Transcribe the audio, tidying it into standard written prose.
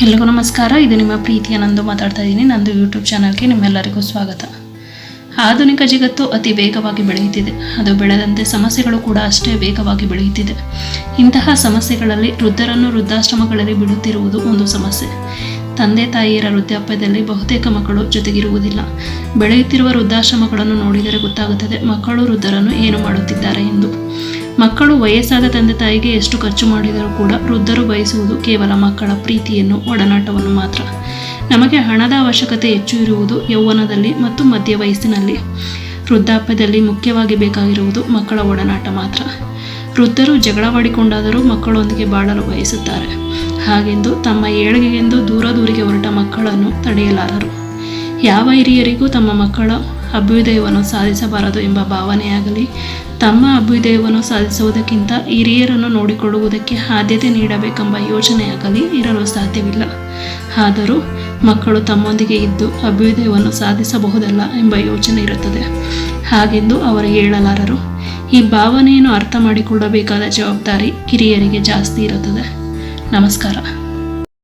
ಎಲ್ಲರಿಗೂ ನಮಸ್ಕಾರ. ಇದು ನಿಮ್ಮ ಪ್ರೀತಿಯ ನಂದು ಮಾತಾಡ್ತಾ ಇದ್ದೀನಿ. ನಂದು ಯೂಟ್ಯೂಬ್ ಚಾನಲ್ಗೆ ನಿಮ್ಮೆಲ್ಲರಿಗೂ ಸ್ವಾಗತ. ಆಧುನಿಕ ಜಗತ್ತು ಅತಿ ವೇಗವಾಗಿ ಬೆಳೆಯುತ್ತಿದೆ. ಅದು ಬೆಳೆದಂತೆ ಸಮಸ್ಯೆಗಳು ಕೂಡ ಅಷ್ಟೇ ವೇಗವಾಗಿ ಬೆಳೆಯುತ್ತಿದೆ. ಇಂತಹ ಸಮಸ್ಯೆಗಳಲ್ಲಿ ವೃದ್ಧರನ್ನು ವೃದ್ಧಾಶ್ರಮಗಳಲ್ಲಿ ಬಿಡುತ್ತಿರುವುದು ಒಂದು ಸಮಸ್ಯೆ. ತಂದೆ ತಾಯಿಯರ ವೃದ್ಧಾಪ್ಯದಲ್ಲಿ ಬಹುತೇಕ ಮಕ್ಕಳು ಜೊತೆಗಿರುವುದಿಲ್ಲ. ಬೆಳೆಯುತ್ತಿರುವ ವೃದ್ಧಾಶ್ರಮಗಳನ್ನು ನೋಡಿದರೆ ಗೊತ್ತಾಗುತ್ತದೆ ಮಕ್ಕಳು ವೃದ್ಧರನ್ನು ಏನು ಮಾಡುತ್ತಿದ್ದಾರೆ ಎಂದು. ಮಕ್ಕಳು ವಯಸ್ಸಾದ ತಂದೆ ತಾಯಿಗೆ ಎಷ್ಟು ಖರ್ಚು ಮಾಡಿದರೂ ಕೂಡ ವೃದ್ಧರು ಬಯಸುವುದು ಕೇವಲ ಮಕ್ಕಳ ಪ್ರೀತಿಯನ್ನು, ಒಡನಾಟವನ್ನು ಮಾತ್ರ. ನಮಗೆ ಹಣದ ಅವಶ್ಯಕತೆ ಹೆಚ್ಚು ಇರುವುದು ಯೌವನದಲ್ಲಿ ಮತ್ತು ಮಧ್ಯ ವಯಸ್ಸಿನಲ್ಲಿ. ವೃದ್ಧಾಪ್ಯದಲ್ಲಿ ಮುಖ್ಯವಾಗಿ ಬೇಕಾಗಿರುವುದು ಮಕ್ಕಳ ಒಡನಾಟ ಮಾತ್ರ. ವೃದ್ಧರು ಜಗಳವಾಡಿಕೊಂಡಾದರೂ ಮಕ್ಕಳೊಂದಿಗೆ ಬಾಳಲು ಬಯಸುತ್ತಾರೆ. ಹಾಗೆಂದು ತಮ್ಮ ಏಳಿಗೆಗೆಂದು ದೂರಿಗೆ ಹೊರಟ ಮಕ್ಕಳನ್ನು ತಡೆಯಲಾರರು. ಯಾವ ಹಿರಿಯರಿಗೂ ತಮ್ಮ ಮಕ್ಕಳ ಅಭ್ಯುದಯವನ್ನು ಸಾಧಿಸಬಾರದು ಎಂಬ ಭಾವನೆಯಾಗಲಿ, ತಮ್ಮ ಅಭ್ಯುದಯವನ್ನು ಸಾಧಿಸುವುದಕ್ಕಿಂತ ಹಿರಿಯರನ್ನು ನೋಡಿಕೊಳ್ಳುವುದಕ್ಕೆ ಆದ್ಯತೆ ನೀಡಬೇಕೆಂಬ ಯೋಚನೆಯಾಗಲಿ ಇರಲು ಸಾಧ್ಯವಿಲ್ಲ. ಆದರೂ ಮಕ್ಕಳು ತಮ್ಮೊಂದಿಗೆ ಇದ್ದು ಅಭ್ಯುದಯವನ್ನು ಸಾಧಿಸಬಹುದಲ್ಲ ಎಂಬ ಯೋಚನೆ ಇರುತ್ತದೆ. ಹಾಗೆಂದು ಅವರು ಹೇಳಲಾರರು. ಈ ಭಾವನೆಯನ್ನು ಅರ್ಥ ಮಾಡಿಕೊಳ್ಳಬೇಕಾದ ಜವಾಬ್ದಾರಿ ಹಿರಿಯರಿಗೆ ಜಾಸ್ತಿ ಇರುತ್ತದೆ. ನಮಸ್ಕಾರ.